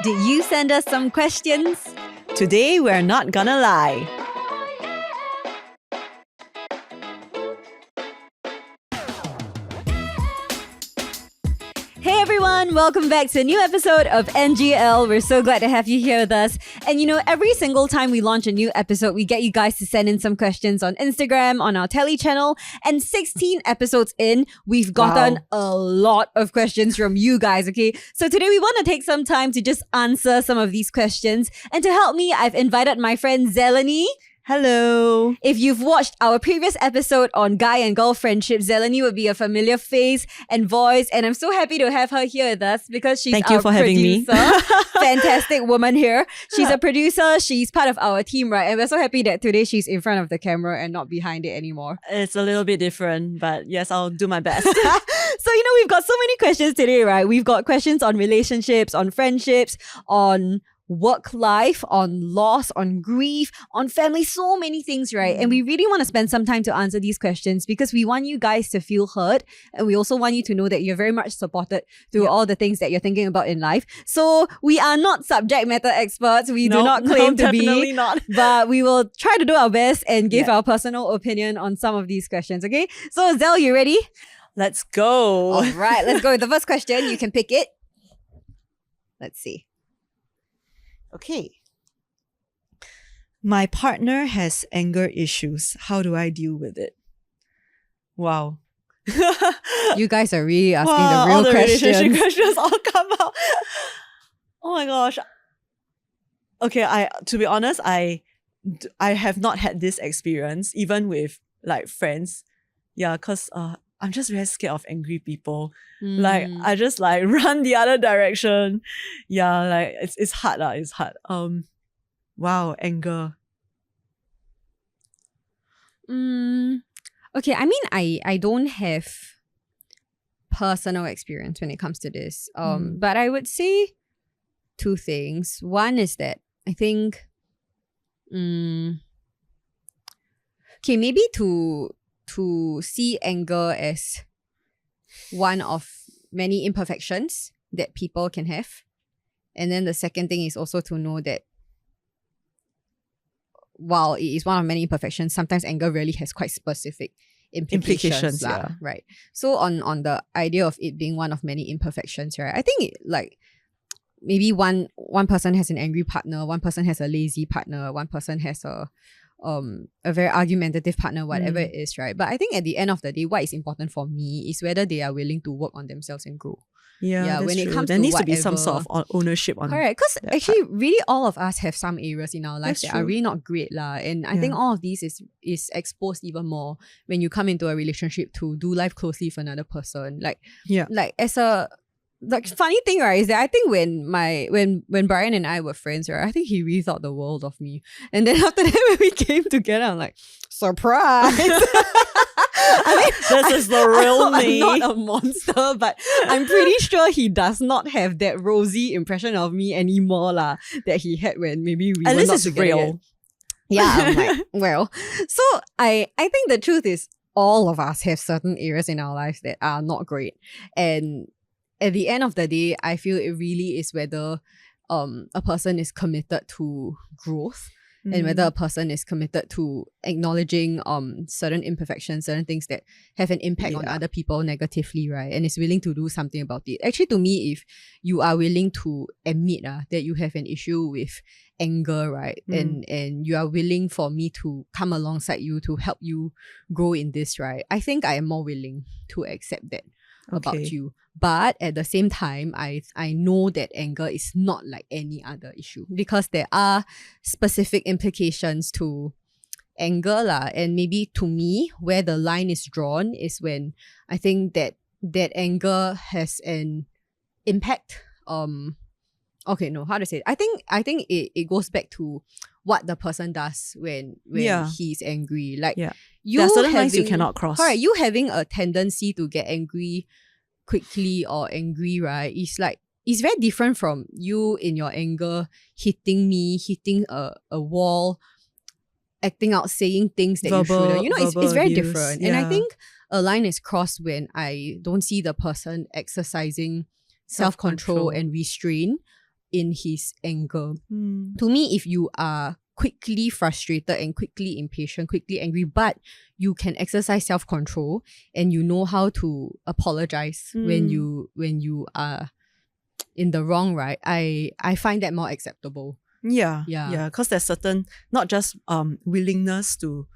Did you send us some questions? Today, we're not gonna lie. Hey everyone, welcome back to a new episode of NGL. We're so glad to have you here with us. And you know, every single time we launch a new episode, we get you guys to send in some questions on Instagram, on our Telly channel. And 16 episodes in, we've gotten a lot of questions from you guys, okay? So today we want to take some time to just answer some of these questions. And to help me, I've invited my friend Zelanie. Hello. If you've watched our previous episode on guy and girl friendship, Zelanie would be a familiar face and voice, and I'm so happy to have her here with us because she's Thank you for having me. Fantastic woman here. She's a producer, she's part of our team, right? And we're so happy that today she's in front of the camera and not behind it anymore. It's a little bit different, but yes, I'll do my best. So, you know, we've got so many questions today, right? We've got questions on relationships, on friendships, on work life, on loss, on grief, on family, so many things, right? And we really want to spend some time to answer these questions because we want you guys to feel heard, and we also want you to know that you're very much supported through all the things that you're thinking about in life. So we are not subject matter experts. We do not claim to be, not. but we will try to do our best and give our personal opinion on some of these questions, okay? So Zel, you ready? Let's go. All right, let's go with the first question. You can pick it. Let's see. Okay. My partner has anger issues. How do I deal with it? Wow. You guys are really asking Wow, the real all the questions. relationship questions all come out. Oh my gosh. Okay, to be honest, I have not had this experience, even with like friends. Yeah, because I'm just very scared of angry people. Like I just like run the other direction. Yeah, like it's hard lah. It's hard. Wow, anger. Okay, I mean, I don't have personal experience when it comes to this. But I would say two things. One is that I think, okay, maybe to see anger as one of many imperfections that people can have. And then the second thing is also to know that while it is one of many imperfections, sometimes anger really has quite specific implications yeah. Right. So on the idea of it being one of many imperfections, right? I think like maybe one person has an angry partner, one person has a lazy partner, one person has a very argumentative partner, whatever it is, right? But I think at the end of the day, what is important for me is whether they are willing to work on themselves and grow. Yeah, when it comes there to needs whatever, to be some sort of ownership on. Correct, because actually, really, all of us have some areas in our lives that are really not great, lah. And I think all of these is exposed even more when you come into a relationship to do life closely with another person. Like as a funny thing, right, is that I think when Brian and I were friends, right, I think he really thought the world of me. And then after that, when we came together, I'm like, surprise! I mean, this is the real me. I'm not a monster, but I'm pretty sure he does not have that rosy impression of me anymore, lah, that he had when maybe we At were least not it's together real. yet. Yeah, I'm like, well. So I think the truth is all of us have certain areas in our lives that are not great. And at the end of the day, I feel it really is whether a person is committed to growth and whether a person is committed to acknowledging certain imperfections, certain things that have an impact on other people negatively, right? And is willing to do something about it. Actually, to me, if you are willing to admit that you have an issue with anger, right? And you are willing for me to come alongside you to help you grow in this, right? I think I am more willing to accept that about you. But at the same time, I know that anger is not like any other issue because there are specific implications to anger lah. And maybe to me, where the line is drawn is when I think that anger has an impact. Okay, no, how to say it? I think it goes back to what the person does when he's angry. Like there are certain lines you cannot cross. Correct. You having a tendency to get angry quickly or angry, right? It's very different from you in your anger hitting a wall, acting out, saying things that you shouldn't. You know, it's very abuse, different. And I think a line is crossed when I don't see the person exercising self-control and restraint in his anger. Mm. To me, if you are quickly frustrated and quickly impatient, quickly angry, but you can exercise self-control and you know how to apologize when you are in the wrong, right? I find that more acceptable. Yeah. Yeah. Because there's certain, not just willingness to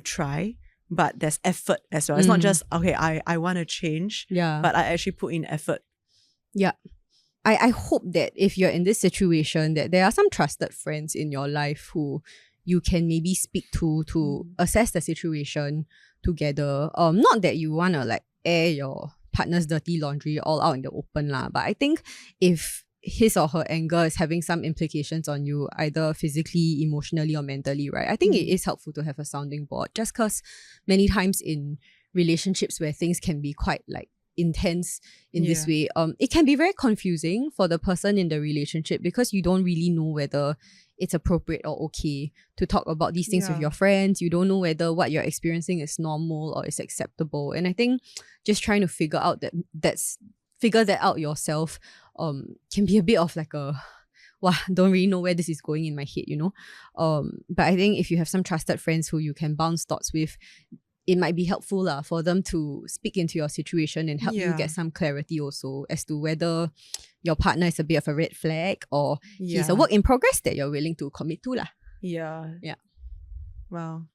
try, but there's effort as well. It's not just, okay, I want to change, Yeah. but I actually put in effort. Yeah. I hope that if you're in this situation, that there are some trusted friends in your life who you can maybe speak to assess the situation together. Not that you wanna like air your partner's dirty laundry all out in the open lah, but I think if his or her anger is having some implications on you, either physically, emotionally, or mentally, right? I think it is helpful to have a sounding board, just because many times in relationships where things can be quite like intense in this way, it can be very confusing for the person in the relationship because you don't really know whether it's appropriate or okay to talk about these things with your friends. You don't know whether what you're experiencing is normal or is acceptable. And I think just trying to figure that out yourself can be a bit of like a don't really know where this is going in my head, you know. But I think if you have some trusted friends who you can bounce thoughts with, it might be helpful for them to speak into your situation and help you get some clarity also as to whether your partner is a bit of a red flag or he's a work in progress that you're willing to commit to lah. Yeah. Wow,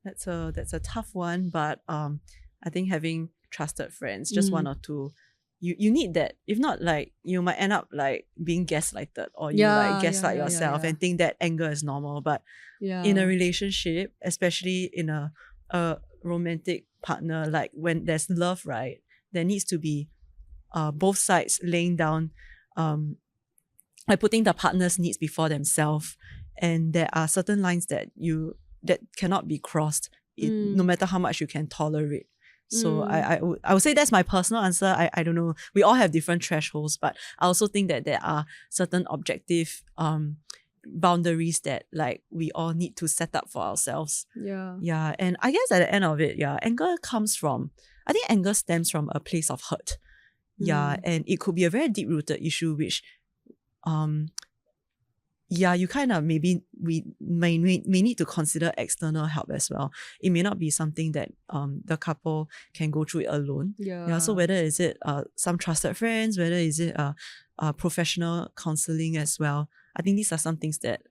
that's a tough one, but I think having trusted friends, just one or two, you need that. If not, like, you might end up like being gaslighted, or you like gaslight yourself and think that anger is normal. But in a relationship, especially in a romantic partner, like when there's love, right, there needs to be both sides laying down, like putting the partner's needs before themselves, and there are certain lines that cannot be crossed, no matter how much you can tolerate. So I would say that's my personal answer. I don't know, we all have different thresholds, but I also think that there are certain objective boundaries that like we all need to set up for ourselves. And I guess at the end of it, anger stems from a place of hurt. And it could be a very deep-rooted issue, which you kind of we may need to consider external help as well. It may not be something that the couple can go through it alone. So whether is it some trusted friends, whether is it professional counseling as well, I think these are some things that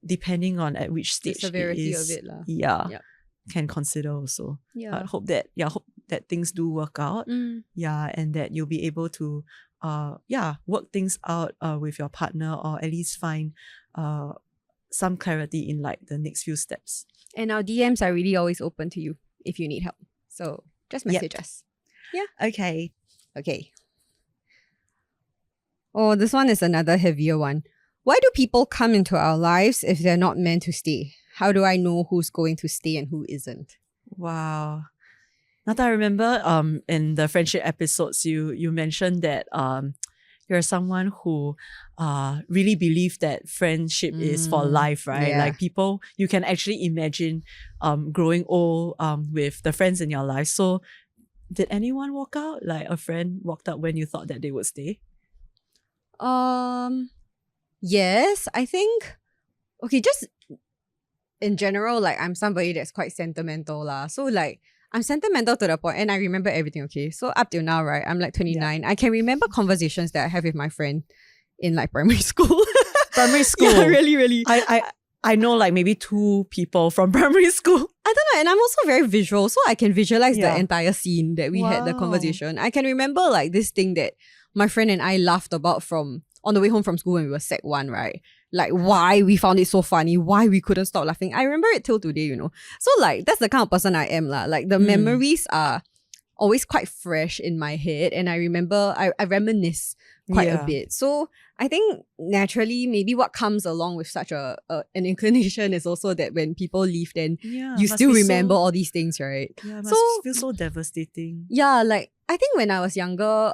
depending on at which stage the severity it is, of it can consider also. I hope that things do work out. And that you'll be able to work things out with your partner, or at least find some clarity in like the next few steps. And our DMs are really always open to you if you need help. So just message us. Okay. Oh, this one is another heavier one. Why do people come into our lives if they're not meant to stay? How do I know who's going to stay and who isn't? Wow. Nata, I remember in the friendship episodes, you mentioned that you're someone who really believe that friendship is for life, right? Like people, you can actually imagine growing old with the friends in your life. So did anyone walk out? Like a friend walked out when you thought that they would stay? Yes, I think, okay, just in general, like I'm somebody that's quite sentimental lah. So like I'm sentimental to the point, and I remember everything, okay? So up till now, right, I'm like 29. I can remember conversations that I have with my friend in like primary school. Primary school? Yeah, really. I know like maybe 2 people from primary school. I don't know, and I'm also very visual, so I can visualize the entire scene that we had the conversation. I can remember like this thing that my friend and I laughed about from on the way home from school when we were Sec 1, right? Like why we found it so funny, why we couldn't stop laughing. I remember it till today, you know. So like that's the kind of person I am lah. Like the memories are always quite fresh in my head, and I remember I reminisce quite a bit. So I think naturally maybe what comes along with such an inclination is also that when people leave, then you still remember all these things, right? Yeah, it must feel so devastating. Yeah, like I think when I was younger,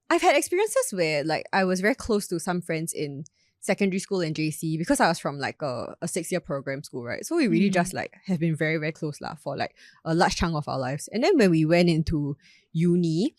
I've had experiences where like I was very close to some friends in secondary school and JC because I was from like a 6-year program school, right? So we really just like have been very, very close for like a large chunk of our lives. And then when we went into uni,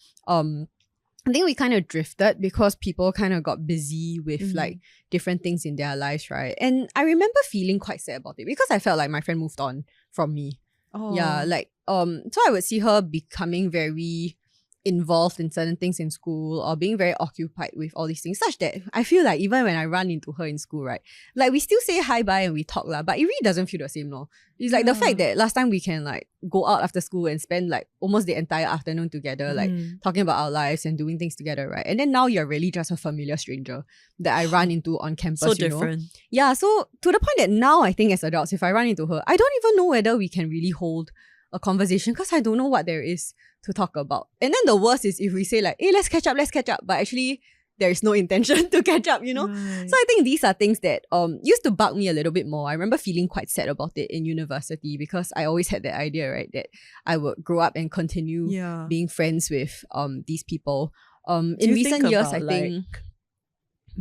I think we kind of drifted because people kind of got busy with like different things in their lives, right? And I remember feeling quite sad about it because I felt like my friend moved on from me. Oh. Yeah, like so I would see her becoming very involved in certain things in school or being very occupied with all these things, such that I feel like even when I run into her in school, right, like we still say hi bye and we talk lah, but it really doesn't feel the same, no. It's like the fact that last time we can like go out after school and spend like almost the entire afternoon together, like talking about our lives and doing things together, right? And then now you're really just a familiar stranger that I run into on campus, So you different. know? Yeah, so to the point that now I think as adults, if I run into her, I don't even know whether we can really hold a conversation because I don't know what there is to talk about. And then the worst is if we say like, hey, let's catch up, but actually there is no intention to catch up, you know? Right. So I think these are things that used to bug me a little bit more. I remember feeling quite sad about it in university because I always had that idea, right, that I would grow up and continue being friends with these people. In recent years, I think...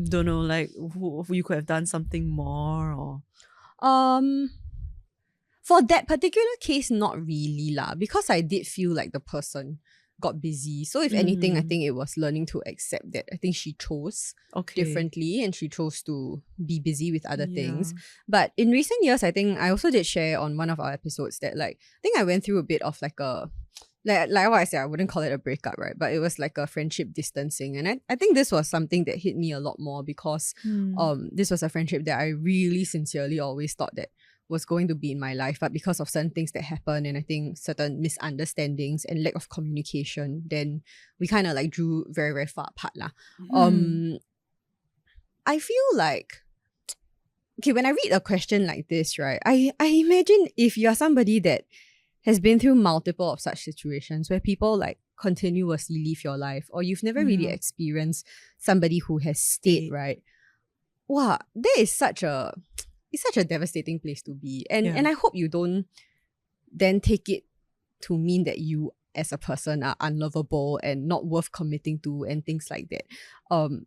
don't know, like who you could have done something more or... For that particular case, not really lah, because I did feel like the person got busy. So if anything, I think it was learning to accept that I think she chose differently and she chose to be busy with other things. But in recent years, I think I also did share on one of our episodes that like, I think I went through a bit of like a... Like what I said, I wouldn't call it a breakup, right? But it was like a friendship distancing. And I think this was something that hit me a lot more because this was a friendship that I really sincerely always thought that was going to be in my life, but because of certain things that happened and I think certain misunderstandings and lack of communication, then we kind of like drew very, very far apart lah. I feel like, okay, when I read a question like this, right, I imagine if you're somebody that has been through multiple of such situations where people like continuously leave your life or you've never really experienced somebody who has stayed, right? Wow, that is such a devastating place to be. And I hope you don't then take it to mean that you as a person are unlovable and not worth committing to and things like that.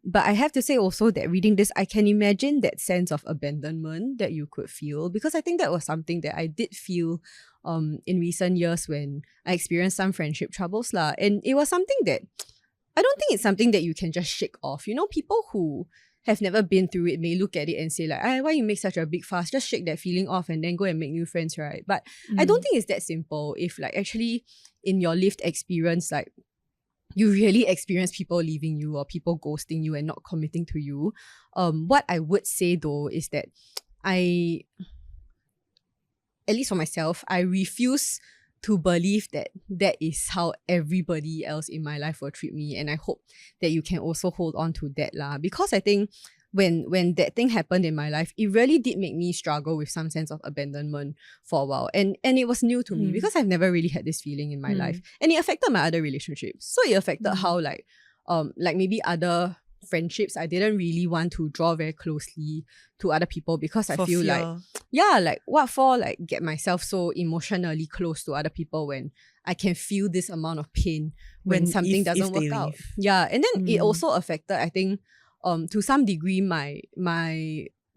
But I have to say also that reading this, I can imagine that sense of abandonment that you could feel, because I think that was something that I did feel in recent years when I experienced some friendship troubles lah. And it was something that I don't think it's something that you can just shake off. You know, people who have never been through it may look at it and say like, why you make such a big fuss? Just shake that feeling off and then go and make new friends, right? But I don't think it's that simple. If like actually in your lived experience, like you really experience people leaving you or people ghosting you and not committing to you, what I would say though is that at least for myself, I refuse to believe that that is how everybody else in my life will treat me. And I hope that you can also hold on to that lah. Because I think when that thing happened in my life, it really did make me struggle with some sense of abandonment for a while. And it was new to me because I've never really had this feeling in my life. And it affected my other relationships. So it affected how like maybe other friendships, I didn't really want to draw very closely to other people because I feel like, like what for like get myself so emotionally close to other people when I can feel this amount of pain when something doesn't work out. Yeah, and then it also affected, I think, to some degree my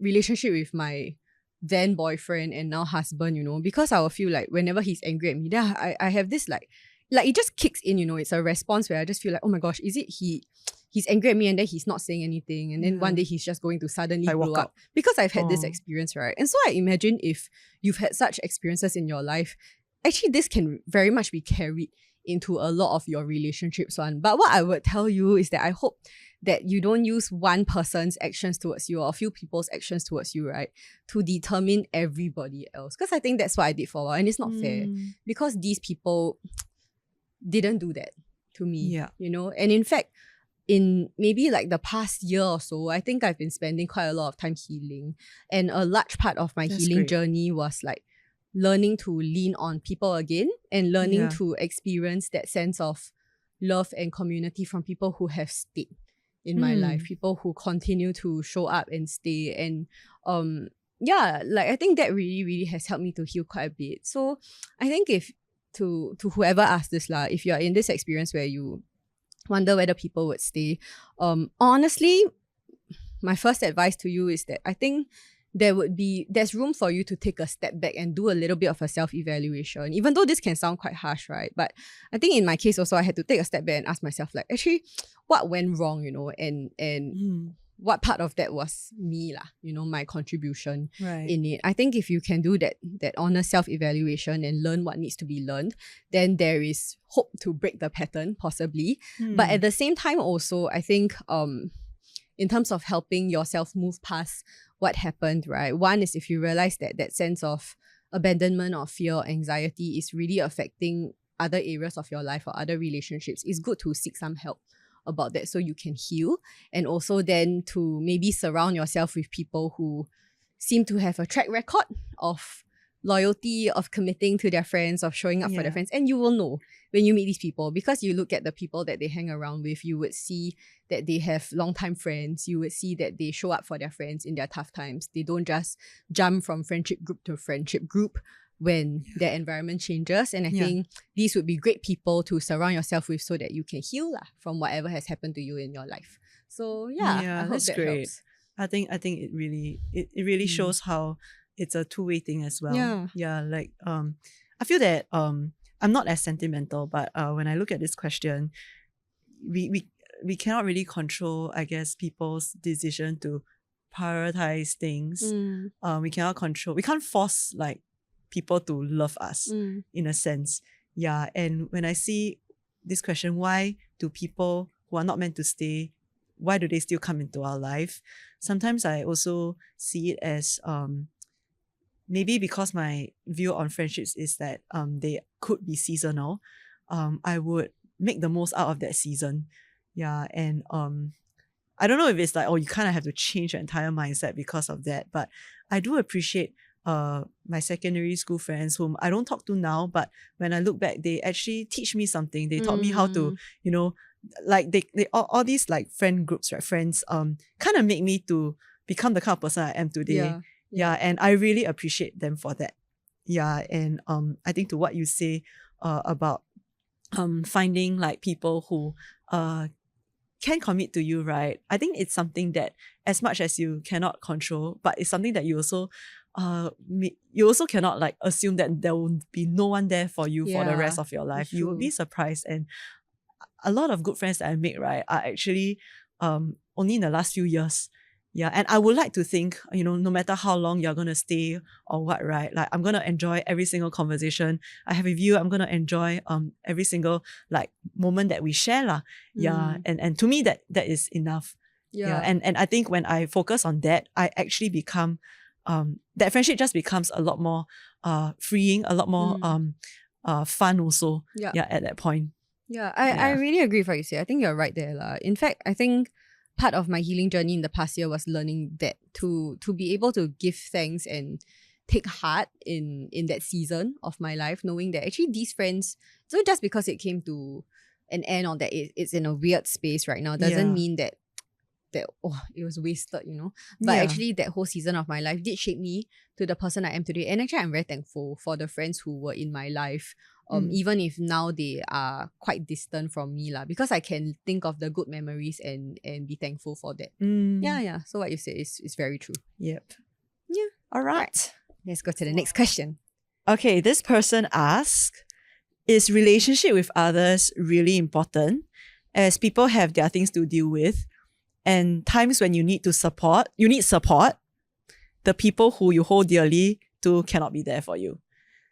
relationship with my then boyfriend and now husband, you know, because I will feel like whenever he's angry at me, then I have this like it just kicks in, you know, it's a response where I just feel like, oh my gosh, is it he's angry at me and then he's not saying anything and then one day he's just going to suddenly blow up because I've had this experience, right? And so I imagine if you've had such experiences in your life, actually this can very much be carried into a lot of your relationships one. But what I would tell you is that I hope that you don't use one person's actions towards you or a few people's actions towards you, right, to determine everybody else. Because I think that's what I did for a while and it's not fair because these people didn't do that to me, you know? And in fact, in maybe like the past year or so, I think I've been spending quite a lot of time healing. And a large part of my healing journey was like learning to lean on people again and learning to experience that sense of love and community from people who have stayed in my life, people who continue to show up and stay. And like I think that really, really has helped me to heal quite a bit. So I think if to whoever asked this lah, if you're in this experience where you wonder whether people would stay, honestly, my first advice to you is that I think there's room for you to take a step back and do a little bit of a self-evaluation, even though this can sound quite harsh, right? But I think in my case also, I had to take a step back and ask myself, like, actually, what went wrong, and what part of that was me, my contribution Right. in it. I think if you can do that honest self-evaluation and learn what needs to be learned, then there is hope to break the pattern, possibly. But at the same time also, I think in terms of helping yourself move past what happened, right? One is if you realize that sense of abandonment or fear or anxiety is really affecting other areas of your life or other relationships, it's good to seek some help about that so you can heal. And also then to maybe surround yourself with people who seem to have a track record of loyalty, of committing to their friends, of showing up for their friends. And you will know when you meet these people, because you look at the people that they hang around with, you would see that they have long-time friends. You would see that they show up for their friends in their tough times. They don't just jump from friendship group to friendship group when their environment changes. And I think these would be great people to surround yourself with so that you can heal from whatever has happened to you in your life. So I hope that's that great. helps. I think it really shows how it's a two-way thing as well. Like I feel that I'm not as sentimental, but when I look at this question, we cannot really control, I guess, people's decision to prioritize things. We can't force like people to love us in a sense. And when I see this question, why do people who are not meant to stay, why do they still come into our life? Sometimes I also see it as maybe because my view on friendships is that they could be seasonal. I would make the most out of that season. And I don't know if it's like, you kind of have to change your entire mindset because of that. But I do appreciate my secondary school friends whom I don't talk to now, but when I look back, they actually teach me something. They taught me how to, like they all these like friend groups, right? Friends kind of make me to become the kind of person I am today. And I really appreciate them for that. And I think to what you say about finding like people who can commit to you, right? I think it's something that as much as you cannot control, but it's something that you also cannot like assume that there will be no one there for you for the rest of your life. You will be surprised. And a lot of good friends that I make, right, are actually only in the last few years. And I would like to think, no matter how long you're going to stay or what, right? Like I'm going to enjoy every single conversation I have with you. I'm going to enjoy every single like moment that we share lah. And to me that is enough. And I think when I focus on that, I actually become that friendship just becomes a lot more freeing, a lot more fun also. At that point. I really agree with what you say. I think you're right there lah. In fact, I think part of my healing journey in the past year was learning that to be able to give thanks and take heart in that season of my life, knowing that actually these friends, so just because it came to an end or that it's in a weird space right now doesn't mean that it was wasted, But actually that whole season of my life did shape me to the person I am today. And actually I'm very thankful for the friends who were in my life. Even if now they are quite distant from me lah, because I can think of the good memories and be thankful for that. So what you say is very true. All right. Let's go to the next question. Okay, this person asks, is relationship with others really important, as people have their things to deal with, and times when you need support, the people who you hold dearly to cannot be there for you.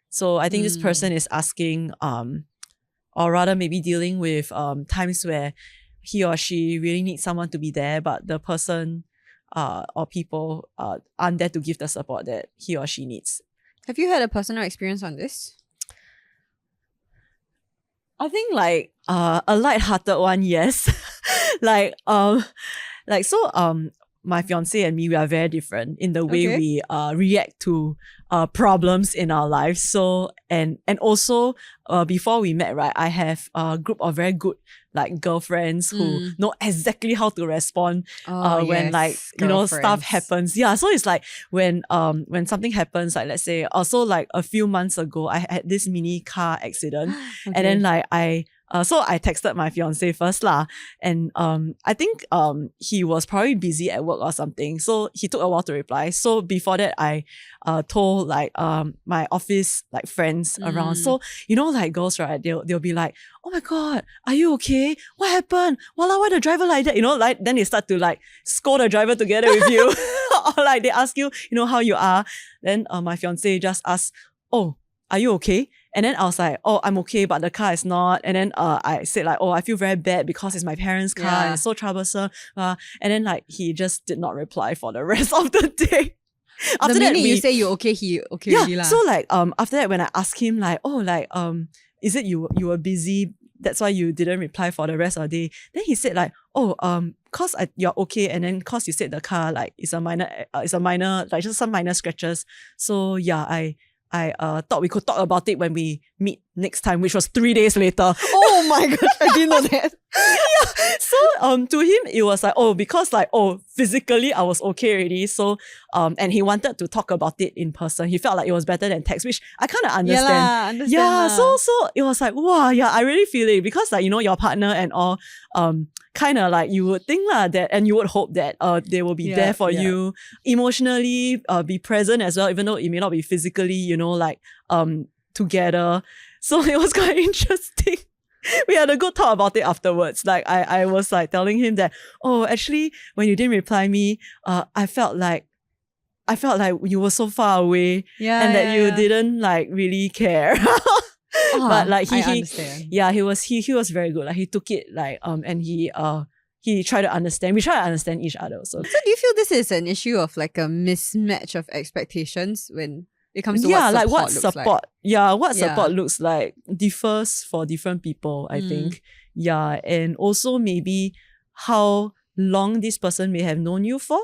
So I think this person is asking, or rather maybe dealing with times where he or she really needs someone to be there, but the person or people aren't there to give the support that he or she needs. Have you had a personal experience on this? I think like a lighthearted one, yes. My fiance and me, we are very different in the way we react to problems in our lives. So and also before we met, right, I have a group of very good like girlfriends who know exactly how to respond when like stuff happens. So it's like when something happens, like let's say also like a few months ago I had this mini car accident and then like I So I texted my fiance first lah. And I think he was probably busy at work or something. So he took a while to reply. So before that, I told like my office like friends around. So you know, like girls, right? They'll be like, oh my god, are you okay? What happened? Why the driver like that? You know, like then they start to like scold the driver together with you. Or like they ask you, you know, how you are. Then my fiance just asked, oh, are you okay? And then I was like, oh, I'm okay, but the car is not. And then I said like, oh, I feel very bad because it's my parents' car and it's so troublesome. And then like he just did not reply for the rest of the day. After the minute you say you're okay, he okay already lah. So like after that when I asked him like, oh, like is it you were busy, that's why you didn't reply for the rest of the day? Then he said like, oh, cause you're okay, and then cause you said the car like it's a minor like just some minor scratches. So yeah, I thought we could talk about it when we meet next time, which was 3 days later. Oh my gosh, I didn't know that. So to him it was like, oh, because like, oh, physically I was okay already. So and he wanted to talk about it in person. He felt like it was better than text, which I kind of understand. Yeah, so it was like, wow, yeah, I really feel it, because like, you know, your partner and all kind of like you would think that, and you would hope that they will be there for you emotionally, be present as well, even though it may not be physically, you know, like together. So it was quite interesting. We had a good talk about it afterwards. Like I was like telling him that, oh, actually when you didn't reply me, I felt like you were so far away, and that you didn't like really care. But like he was very good. Like he took it like and he tried to understand. We try to understand each other also. So do you feel this is an issue of like a mismatch of expectations when it comes to what support support looks like differs for different people, I think. Yeah, and also maybe how long this person may have known you for.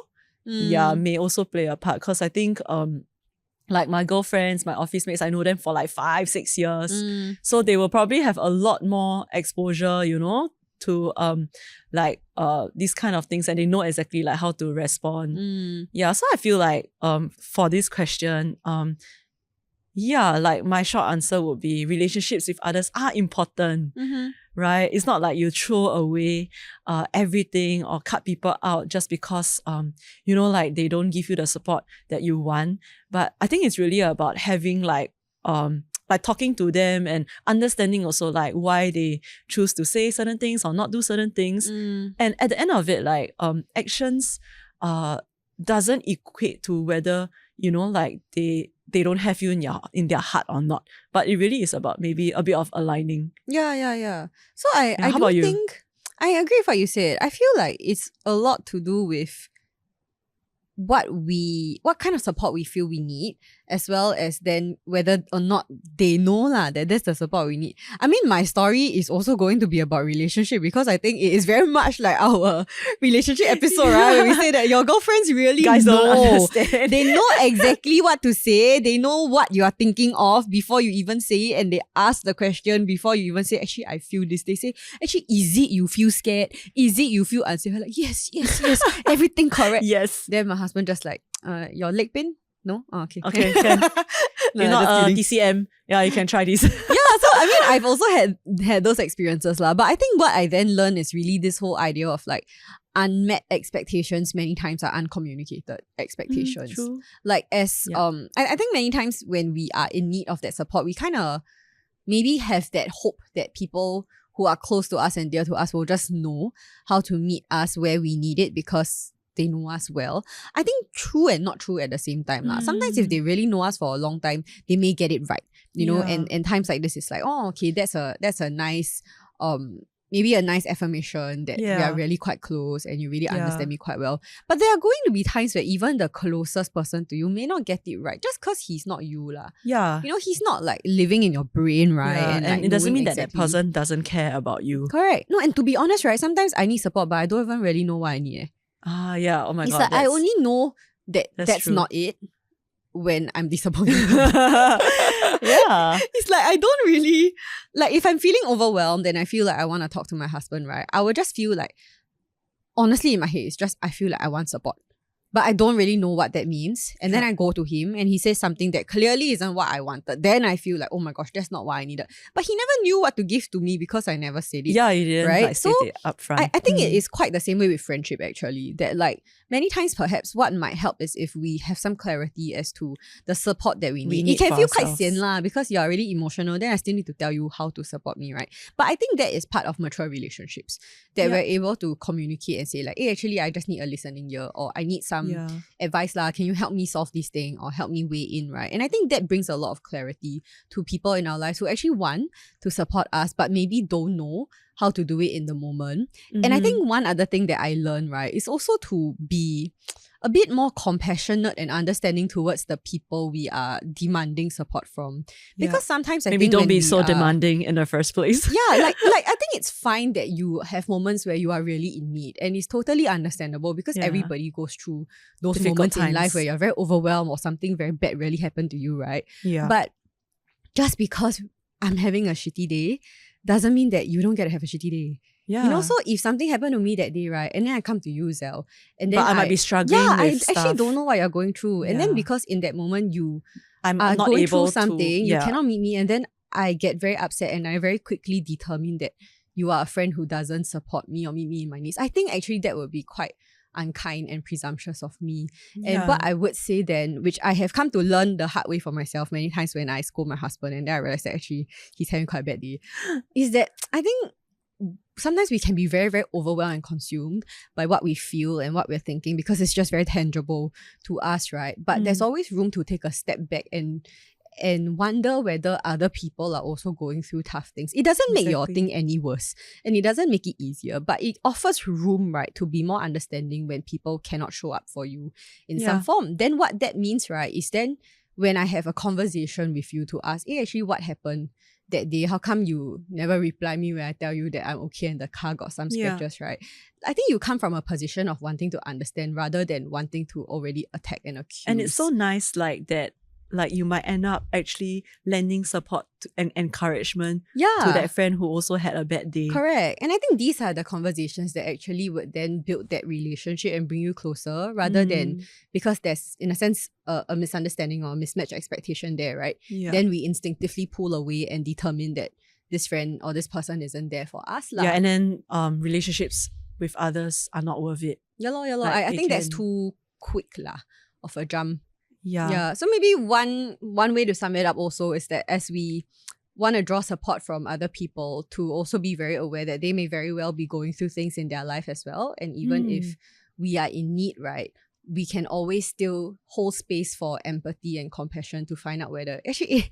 Yeah, may also play a part, because I think like my girlfriends, my office mates, I know them for like 5-6 years. So they will probably have a lot more exposure, you know, to these kind of things, and they know exactly like how to respond. Yeah, so I feel like for this question, like my short answer would be relationships with others are important. Right? It's not like you throw away everything or cut people out just because you know, like they don't give you the support that you want. But I think it's really about having like talking to them and understanding also like why they choose to say certain things or not do certain things. And at the end of it, like actions doesn't equate to whether, you know, like they don't have you in their heart or not. But it really is about maybe a bit of aligning. Yeah. So I do think I agree with what you said. I feel like it's a lot to do with what kind of support we feel we need, as well as then whether or not they know that that's the support we need. I mean, my story is also going to be about relationship, because I think it is very much like our relationship episode, right? Where we say that your girlfriends really guys know. Don't understand. They know exactly what to say. They know what you are thinking of before you even say it, and they ask the question before you even say, actually, I feel this. They say, actually, is it you feel scared? Is it you feel unsafe? We're like, yes, everything correct. Yes. Then my husband just like, your leg pain? No? Oh, okay. Okay, can. No, you're not TCM. Yeah, you can try this. Yeah, so I mean, I've also had those experiences lah. But I think what I then learned is really this whole idea of like unmet expectations many times are uncommunicated expectations. True. Like I think many times when we are in need of that support, we kind of maybe have that hope that people who are close to us and dear to us will just know how to meet us where we need it because they know us well. I think true and not true at the same time. Sometimes if they really know us for a long time, they may get it right. You know, and times like this is like, oh, okay, that's a nice maybe a nice affirmation that we are really quite close and you really understand me quite well. But there are going to be times where even the closest person to you may not get it right just because he's not you lah. Yeah. You know, he's not like living in your brain, right? Yeah. And like it doesn't mean that person doesn't care about you. Correct. No, and to be honest, right, sometimes I need support, but I don't even really know what I need. Yeah. Oh my God. It's like I only know that's not it when I'm disappointed. Yeah. It's like I don't really, like if I'm feeling overwhelmed and I feel like I want to talk to my husband, right, I would just feel like, honestly in my head, it's just I feel like I want support. but I don't really know what that means. And then I go to him and he says something that clearly isn't what I wanted. Then I feel like, oh my gosh, that's not what I needed. But he never knew what to give to me because I never said it. Yeah, you didn't right? like state it up front. I think it is quite the same way with friendship actually. That like many times perhaps what might help is if we have some clarity as to the support that we need. It can feel quite sian lah because you're really emotional. Then I still need to tell you how to support me, right? But I think that is part of mature relationships. That we're able to communicate and say like, hey, actually I just need a listening ear, or I need some advice lah. Can you help me solve this thing or help me weigh in, right? And I think that brings a lot of clarity to people in our lives who actually want to support us but maybe don't know how to do it in the moment. And I think one other thing that I learned, right, is also to be a bit more compassionate and understanding towards the people we are demanding support from. Because sometimes I maybe think don't be so demanding in the first place. like I think it's fine that you have moments where you are really in need, and it's totally understandable because everybody goes through those difficult moments in life where you're very overwhelmed or something very bad really happened to you, right? Yeah. But just because I'm having a shitty day doesn't mean that you don't get to have a shitty day. Yeah. You know, so if something happened to me that day, right, and then I come to you, Zel, and then I might be struggling with stuff. I actually don't know what you're going through. And then because in that moment I'm not going able through something, you cannot meet me, and then I get very upset and I very quickly determine that you are a friend who doesn't support me or meet me in my needs. I think actually that would be quite unkind and presumptuous of me. And what I would say then, which I have come to learn the hard way for myself many times when I scold my husband and then I realized that actually he's having quite a bad day, is that I think sometimes we can be very, very overwhelmed and consumed by what we feel and what we're thinking because it's just very tangible to us, right? But there's always room to take a step back and wonder whether other people are also going through tough things. It doesn't make your thing any worse and it doesn't make it easier, but it offers room, right, to be more understanding when people cannot show up for you in some form. Then what that means, right, is then when I have a conversation with you to ask, hey, actually what happened that day? How come you never reply me when I tell you that I'm okay and the car got some scratches, right? I think you come from a position of wanting to understand rather than wanting to already attack and accuse. And it's so nice like that. Like you might end up actually lending support and encouragement to that friend who also had a bad day. Correct. And I think these are the conversations that actually would then build that relationship and bring you closer rather than because there's in a sense a misunderstanding or mismatched expectation there, right? Yeah. Then we instinctively pull away and determine that this friend or this person isn't there for us. Yeah, and then relationships with others are not worth it. Yeah, like I think that's too quick of a jump. Yeah. So maybe one way to sum it up also is that as we want to draw support from other people, to also be very aware that they may very well be going through things in their life as well. And even if we are in need, right, we can always still hold space for empathy and compassion to find out whether actually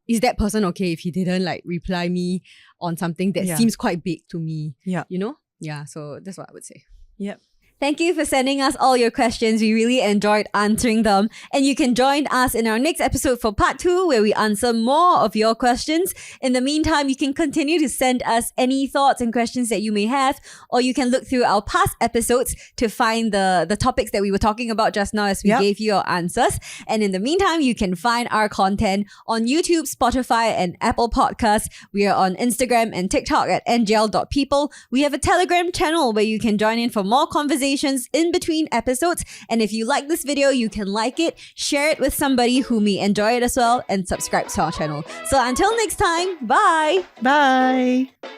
is that person okay if he didn't like reply me on something that seems quite big to me. Yeah. You know? Yeah. So that's what I would say. Yep. Thank you for sending us all your questions. We really enjoyed answering them. And you can join us in our next episode for part 2 where we answer more of your questions. In the meantime, you can continue to send us any thoughts and questions that you may have, or you can look through our past episodes to find the topics that we were talking about just now as we gave you our answers. And in the meantime, you can find our content on YouTube, Spotify, and Apple Podcasts. We are on Instagram and TikTok at ngl.people. We have a Telegram channel where you can join in for more conversations in between episodes. And if you like this video, you can like it, share it with somebody who may enjoy it as well, and subscribe to our channel. So until next time, bye! Bye!